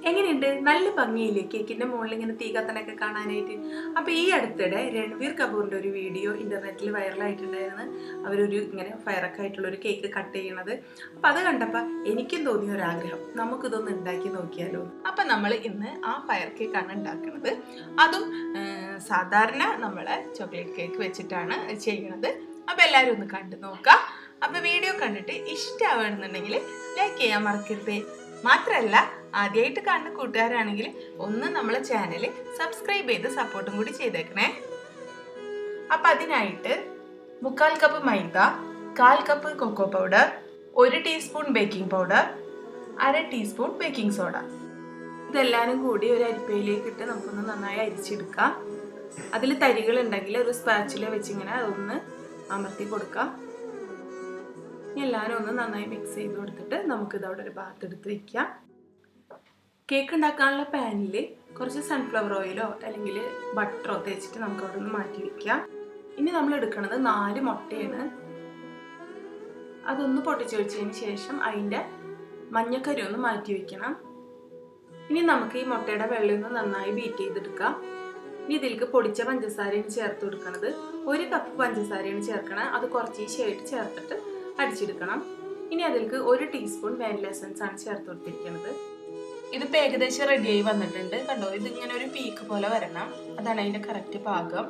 എങ്ങനെയുണ്ട്? നല്ല ഭംഗിയില്ലേ കേക്കിന്റെ മുകളിൽ ഇങ്ങനെ തീ കത്തനൊക്കെ കാണാനായിട്ട്. അപ്പൊ ഈ അടുത്തിടെ രൺവീർ കപൂറിന്റെ ഒരു വീഡിയോ ഇന്റർനെറ്റിൽ വൈറലായിട്ടുണ്ടായിരുന്നു. അവരൊരു ഇങ്ങനെ ഫയറൊക്കെ ആയിട്ടുള്ള ഒരു കേക്ക് കട്ട് ചെയ്യണത്. അപ്പൊ അത് കണ്ടപ്പോ എനിക്കും തോന്നിയ ഒരു ആഗ്രഹം, നമുക്കിതൊന്ന് ഉണ്ടാക്കി നോക്കിയാലോ. അപ്പൊ നമ്മൾ ഇന്ന് ആ ഫയർ കേക്കാണ് ഉണ്ടാക്കുന്നത്. അതും സാധാരണ നമ്മളെ ചോക്ലേറ്റ് കേക്ക് വെച്ചിട്ടാണ് ചെയ്യണത്. അപ്പൊ എല്ലാവരും ഒന്ന് കണ്ടു നോക്കാം. അപ്പൊ വീഡിയോ കണ്ടിട്ട് ഇഷ്ടമാവുകയാണെന്നുണ്ടെങ്കിൽ ലൈക്ക് ചെയ്യാൻ മറക്കരുത്. മാത്രമല്ല, ആദ്യമായിട്ട് കാണുന്ന കൂട്ടുകാരാണെങ്കിൽ ഒന്ന് നമ്മളെ ചാനൽ സബ്സ്ക്രൈബ് ചെയ്ത് സപ്പോർട്ടും കൂടി ചെയ്തേക്കണേ. അപ്പം അതിനായിട്ട് 3/4 cup maida, 1/4 cup cocoa powder, 1 teaspoon baking powder, 1/2 teaspoon baking soda, ഇതെല്ലാവരും കൂടി ഒരു അരിപ്പയിലേക്ക് ഇട്ട് നമുക്കൊന്ന് നന്നായി അരിച്ചെടുക്കാം. അതിൽ തരികൾ ഉണ്ടെങ്കിൽ ഒരു സ്പാച്ചില വെച്ചിങ്ങനെ അതൊന്ന് അമർത്തി കൊടുക്കാം. എല്ലാവരും ഒന്ന് നന്നായി മിക്സ് ചെയ്ത് കൊടുത്തിട്ട് നമുക്കിത് അവിടെ ഒരു ഭാഗത്തെടുത്ത് വയ്ക്കാം. കേക്ക് ഉണ്ടാക്കാനുള്ള പാനിൽ കുറച്ച് സൺഫ്ലവർ ഓയിലോ അല്ലെങ്കിൽ ബട്ടറോ തേച്ചിട്ട് നമുക്ക് അവിടെ നിന്ന് മാറ്റി വയ്ക്കാം. ഇനി നമ്മൾ എടുക്കുന്നത് 4 മുട്ടയാണ്. അതൊന്ന് പൊട്ടിച്ചൊഴിച്ചതിന് ശേഷം അതിൻ്റെ മഞ്ഞക്കരി ഒന്ന് മാറ്റി വയ്ക്കണം. ഇനി നമുക്ക് ഈ മുട്ടയുടെ വെള്ളം ഒന്ന് നന്നായി ബീറ്റ് ചെയ്തെടുക്കാം. ഇനി ഇതിലേക്ക് പൊടിച്ച പഞ്ചസാരയാണ് ചേർത്ത് കൊടുക്കുന്നത്. 1 കപ്പ് പഞ്ചസാരയാണ് ചേർക്കണം. അത് കുറച്ച് ശേഷം ചേർത്തിട്ട് അടിച്ചെടുക്കണം. ഇനി അതിലേക്ക് 1 ടീസ്പൂൺ വാനില എസൻസ് ആണ് ചേർത്ത് കൊടുത്തിരിക്കുന്നത്. ഇതിപ്പോൾ ഏകദേശം റെഡിയായി വന്നിട്ടുണ്ട്. കണ്ടോ, ഇതിങ്ങനെ ഒരു പീക്ക് പോലെ വരണം. അതാണ് അതിൻ്റെ കറക്റ്റ് പാകം.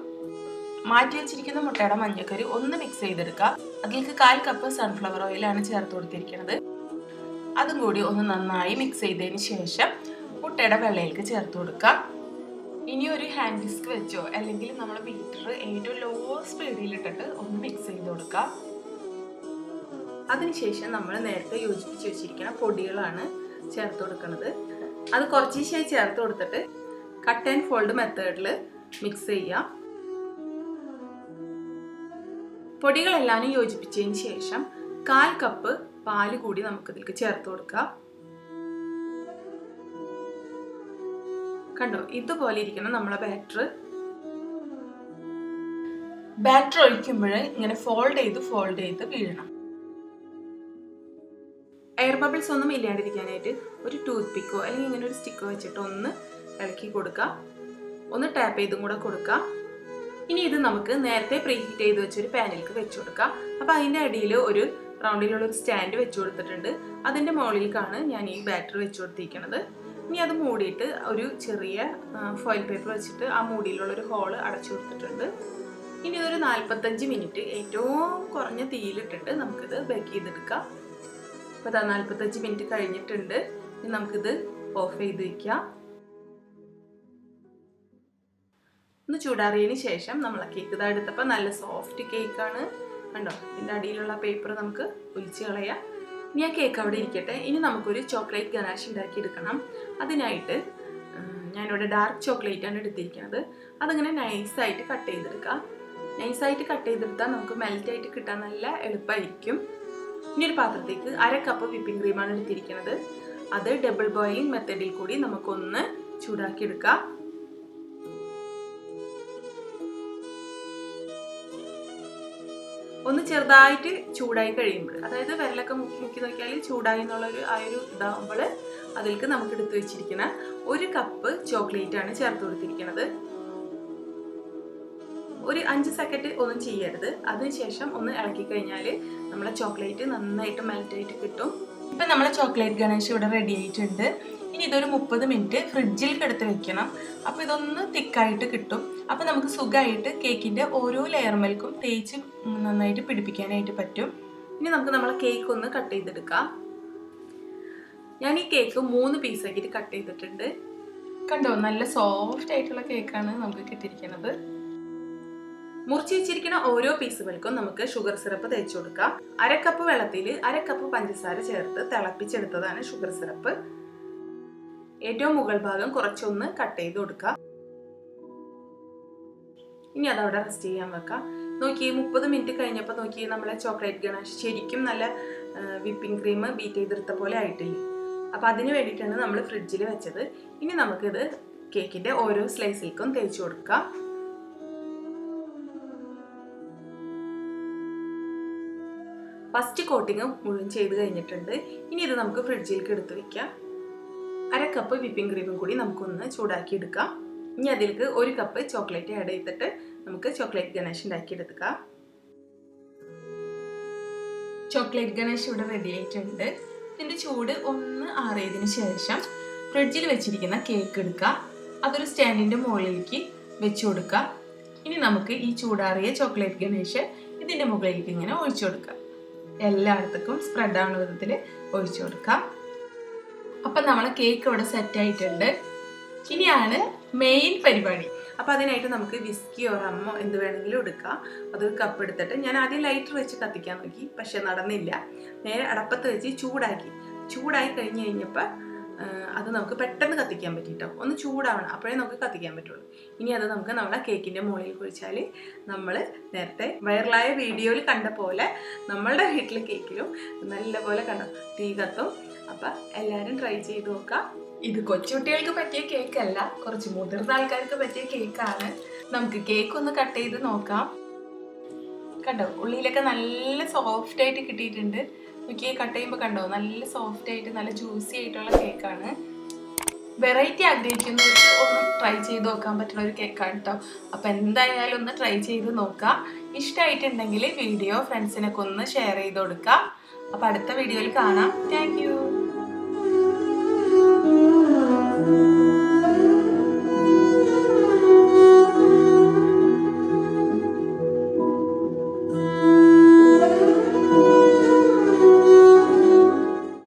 മാറ്റി വെച്ചിരിക്കുന്ന മുട്ടയുടെ മഞ്ഞക്കറി ഒന്ന് മിക്സ് ചെയ്തെടുക്കുക. അതിലേക്ക് 1/4 കപ്പ് സൺഫ്ലവർ ഓയിലാണ് ചേർത്ത് കൊടുത്തിരിക്കുന്നത്. അതും കൂടി ഒന്ന് നന്നായി മിക്സ് ചെയ്തതിന് ശേഷം മുട്ടയുടെ വെള്ളയിലേക്ക് ചേർത്ത് കൊടുക്കുക. ഇനി ഒരു ഹാൻഡ് വിസ്ക് വെച്ചോ അല്ലെങ്കിൽ നമ്മൾ ബീറ്റർ ഏറ്റവും ലോ സ്പീഡിലിട്ടിട്ട് ഒന്ന് മിക്സ് ചെയ്ത് കൊടുക്കുക. അതിനുശേഷം നമ്മൾ നേരത്തെ യോജിപ്പിച്ച് വെച്ചിരിക്കുന്ന പൊടികളാണ് ചേർത്ത് കൊടുക്കുന്നത്. അത് കുറച്ചേശായി ചേർത്ത് കൊടുത്തിട്ട് കട്ട് ആൻഡ് ഫോൾഡ് മെത്തേഡിൽ മിക്സ് ചെയ്യാം. പൊടികളെല്ലാം യോജിപ്പിച്ചതിന് ശേഷം 1/4 കപ്പ് പാല് കൂടി നമുക്കിതിലേക്ക് ചേർത്ത് കൊടുക്കാം. കണ്ടോ, ഇതുപോലെ ഇരിക്കണം നമ്മളെ ബാറ്റർ ഒഴിക്കുമ്പോൾ ഇങ്ങനെ ഫോൾഡ് ചെയ്ത് വീഴണം. എയർ ബബിൾസ് ഒന്നും ഇല്ലാണ്ടിരിക്കാനായിട്ട് ഒരു ടൂത്ത് പിക്കോ അല്ലെങ്കിൽ ഇങ്ങനെ ഒരു സ്റ്റിക്കോ വെച്ചിട്ട് ഒന്ന് ഇളക്കി കൊടുക്കുക. ഒന്ന് ടാപ്പ് ചെയ്തും കൂടെ കൊടുക്കുക. ഇനി ഇത് നമുക്ക് നേരത്തെ പ്രീ ഹീറ്റ് ചെയ്ത് വെച്ചൊരു പാനിലേക്ക് വെച്ച് കൊടുക്കാം. അപ്പോൾ അതിൻ്റെ അടിയിൽ ഒരു റൗണ്ടിലുള്ള ഒരു സ്റ്റാൻഡ് വെച്ച് കൊടുത്തിട്ടുണ്ട്. അതിൻ്റെ മുകളിലേക്കാണ് ഞാൻ ഈ ബാറ്റർ വെച്ച് കൊടുത്തിരിക്കുന്നത്. ഇനി അത് മൂടിയിട്ട് ഒരു ചെറിയ ഫോയിൽ പേപ്പർ വെച്ചിട്ട് ആ മൂടിയിലുള്ളൊരു ഹോള് അടച്ചു കൊടുത്തിട്ടുണ്ട്. ഇനി ഇതൊരു 45 മിനിറ്റ് ഏറ്റവും കുറഞ്ഞ തീയിലിട്ടിട്ട് നമുക്കിത് ബേക്ക് ചെയ്തെടുക്കാം. അപ്പോൾ 45 മിനിറ്റ് കഴിഞ്ഞിട്ടുണ്ട്. ഇനി നമുക്കിത് ഓഫ് ചെയ്ത് വയ്ക്കാം. ഒന്ന് ചൂടാറിയതിന് ശേഷം നമ്മൾ കേക്ക് ഇതാ എടുത്തപ്പോൾ നല്ല സോഫ്റ്റ് കേക്കാണ്. കണ്ടോ, ഇതിൻ്റെ അടിയിലുള്ള പേപ്പർ നമുക്ക് ഒലിച്ച് കളയാം. ഇനി ആ കേക്ക് അവിടെ ഇരിക്കട്ടെ. ഇനി നമുക്കൊരു ചോക്ലേറ്റ് ഗനാഷ് ഉണ്ടാക്കിയെടുക്കണം. അതിനായിട്ട് ഞാനിവിടെ ഡാർക്ക് ചോക്ലേറ്റ് ആണ് എടുത്തിരിക്കുന്നത്. അതിങ്ങനെ നൈസായിട്ട് കട്ട് ചെയ്തെടുക്കാം. നൈസായിട്ട് കട്ട് ചെയ്തെടുത്താൽ നമുക്ക് മെൽറ്റായിട്ട് കിട്ടാൻ നല്ല എളുപ്പമായിരിക്കും. ഇനി ഒരു പാത്രത്തേക്ക് 1/2 കപ്പ് വിപ്പിംഗ് ക്രീമാണ് എടുത്തിരിക്കുന്നത്. അത് ഡബിൾ ബോയിലിംഗ് മെത്തേഡിൽ കൂടി നമുക്കൊന്ന് ചൂടാക്കി എടുക്കാം. ഒന്ന് ചെറുതായിട്ട് ചൂടായി കഴിയുമ്പോൾ, അതായത് വിരലൊക്കെ മുക്കി നോക്കിയാൽ ചൂടായി എന്നുള്ളൊരു ആ ഒരു ഇതാകുമ്പോൾ അതിലേക്ക് നമുക്ക് എടുത്തു വെച്ചിരിക്കുന്ന 1 കപ്പ് ചോക്ലേറ്റ് ആണ് ചേർത്ത് കൊടുത്തിരിക്കുന്നത്. ഒരു 5 സെക്കൻഡ് ഒന്നും ചെയ്യരുത്. അതിനുശേഷം ഒന്ന് ഇളക്കി കഴിഞ്ഞാൽ നമ്മളെ ചോക്ലേറ്റ് നന്നായിട്ട് മെൽറ്റായിട്ട് കിട്ടും. ഇപ്പം നമ്മളെ ചോക്ലേറ്റ് ഗണേഷ് ഇവിടെ റെഡി ആയിട്ടുണ്ട്. ഇനി ഇതൊരു 30 മിനിറ്റ് ഫ്രിഡ്ജിൽ എടുത്ത് വെക്കണം. അപ്പോൾ ഇതൊന്ന് തിക്കായിട്ട് കിട്ടും. അപ്പോൾ നമുക്ക് സുഖമായിട്ട് കേക്കിൻ്റെ ഓരോ ലെയർ മേൽക്കും തേച്ച് നന്നായിട്ട് പിടിപ്പിക്കാനായിട്ട് പറ്റും. ഇനി നമുക്ക് നമ്മളെ കേക്ക് ഒന്ന് കട്ട് ചെയ്തെടുക്കാം. ഞാൻ ഈ കേക്ക് 3 പീസാക്കിയിട്ട് കട്ട് ചെയ്തിട്ടുണ്ട്. കണ്ടോ, നല്ല സോഫ്റ്റ് ആയിട്ടുള്ള കേക്കാണ് നമുക്ക് കിട്ടിയിരിക്കുന്നത്. മുറിച്ച് വെച്ചിരിക്കുന്ന ഓരോ പീസുകൾക്കും നമുക്ക് ഷുഗർ സിറപ്പ് തേച്ച് കൊടുക്കാം. 1/2 കപ്പ് വെള്ളത്തിൽ 1/2 കപ്പ് പഞ്ചസാര ചേർത്ത് തിളപ്പിച്ചെടുത്തതാണ് ഷുഗർ സിറപ്പ്. ഏറ്റവും മുകൾ ഭാഗം കുറച്ചൊന്ന് കട്ട് ചെയ്ത് കൊടുക്കാം. ഇനി അതവിടെ റെസ്റ്റ് ചെയ്യാൻ വെക്കാം. നോക്കി 30 മിനിറ്റ് കഴിഞ്ഞപ്പോൾ നോക്കി നമ്മളെ ചോക്ലേറ്റ് ഗണാഷ് ശരിക്കും നല്ല വിപ്പിംഗ് ക്രീം ബീറ്റ് ചെയ്തെടുത്ത പോലെ ആയിട്ടില്ല. അപ്പോൾ അതിന് വേണ്ടിയിട്ടാണ് നമ്മൾ ഫ്രിഡ്ജിൽ വെച്ചത്. ഇനി നമുക്കിത് കേക്കിൻ്റെ ഓരോ സ്ലൈസിലേക്കും തേച്ച് കൊടുക്കാം. ഫസ്റ്റ് കോട്ടിങ് മുഴുവൻ ചെയ്ത് കഴിഞ്ഞിട്ടുണ്ട്. ഇനി ഇത് നമുക്ക് ഫ്രിഡ്ജിലേക്ക് എടുത്ത് വെക്കാം. 1 കപ്പ് വിപ്പിംഗ് ക്രീമും കൂടി നമുക്കൊന്ന് ചൂടാക്കി എടുക്കാം. ഇനി അതിലേക്ക് 1 കപ്പ് ചോക്ലേറ്റ് ആഡ് ചെയ്തിട്ട് നമുക്ക് ചോക്ലേറ്റ് ഗണേഷ് ഉണ്ടാക്കിയെടുക്കാം. ചോക്ലേറ്റ് ഗണേഷ് ഇവിടെ റെഡി ആയിട്ടുണ്ട്. ഇതിൻ്റെ ചൂട് ഒന്ന് ആറിയതിന് ശേഷം ഫ്രിഡ്ജിൽ വെച്ചിരിക്കുന്ന കേക്ക് എടുക്കുക. അതൊരു സ്റ്റാൻഡിൻ്റെ മുകളിലേക്ക് വെച്ച് കൊടുക്കുക. ഇനി നമുക്ക് ഈ ചൂടാറിയ ചോക്ലേറ്റ് ഗണേഷ് ഇതിൻ്റെ മുകളിലേക്ക് ഇങ്ങനെ ഒഴിച്ചു കൊടുക്കുക. എല്ലായിടത്തേക്കും സ്പ്രെഡ് ആവുന്ന വിധത്തിൽ ഒഴിച്ചു കൊടുക്കുക. അപ്പം നമ്മളെ കേക്ക് ഇവിടെ സെറ്റായിട്ടുണ്ട്. ഇനിയാണ് മെയിൻ പരിപാടി. അപ്പോൾ അതിനായിട്ട് നമുക്ക് വിസ്കിയോ റമ്മോ എന്ത് വേണമെങ്കിലും എടുക്കാം. അതൊരു കപ്പ് എടുത്തിട്ട് ഞാൻ ആദ്യം ലൈറ്റർ വെച്ച് കത്തിക്കാൻ നോക്കി, പക്ഷെ നടന്നില്ല. നേരെ അടപ്പത്ത് വെച്ച് ചൂടായി കഴിഞ്ഞപ്പോൾ അത് നമുക്ക് പെട്ടെന്ന് കത്തിക്കാൻ പറ്റിട്ടോ. ഒന്ന് ചൂടാവണം, അപ്പോഴേ നമുക്ക് കത്തിക്കാൻ പറ്റുള്ളൂ. ഇനി അത് നമുക്ക് നമ്മളെ കേക്കിൻ്റെ മുകളിൽ കുഴിച്ചാൽ നമ്മൾ നേരത്തെ വൈറലായ വീഡിയോയിൽ കണ്ട പോലെ നമ്മളുടെ വീട്ടിലെ കേക്കിലും നല്ലപോലെ തീ കത്തും. അപ്പം എല്ലാവരും ട്രൈ ചെയ്ത് നോക്കാം. ഇത് കൊച്ചുകുട്ടികൾക്ക് പറ്റിയ കേക്കല്ല, കുറച്ച് മുതിർന്ന ആൾക്കാർക്ക് പറ്റിയ കേക്കാണ്. നമുക്ക് കേക്ക് ഒന്ന് കട്ട് ചെയ്ത് നോക്കാം. കണ്ടോ, ഉള്ളിലൊക്കെ നല്ല സോഫ്റ്റ് ആയിട്ട് കിട്ടിയിട്ടുണ്ട്. നോക്കിയേ, കട്ട് ചെയ്യുമ്പോൾ കണ്ടോ, നല്ല സോഫ്റ്റ് ആയിട്ട് നല്ല ജ്യൂസി ആയിട്ടുള്ള കേക്കാണ്. വെറൈറ്റി ആഗ്രഹിക്കുന്നവർക്ക് ഒന്ന് ട്രൈ ചെയ്ത് നോക്കാൻ പറ്റുന്ന ഒരു കേക്കാണ് കേട്ടോ. അപ്പം എന്തായാലും ഒന്ന് ട്രൈ ചെയ്ത് നോക്കാം. ഇഷ്ടമായിട്ടുണ്ടെങ്കിൽ വീഡിയോ ഫ്രണ്ട്സിനൊക്കെ ഒന്ന് ഷെയർ ചെയ്ത് കൊടുക്കാം. അപ്പം അടുത്ത വീഡിയോയിൽ കാണാം. Thank you.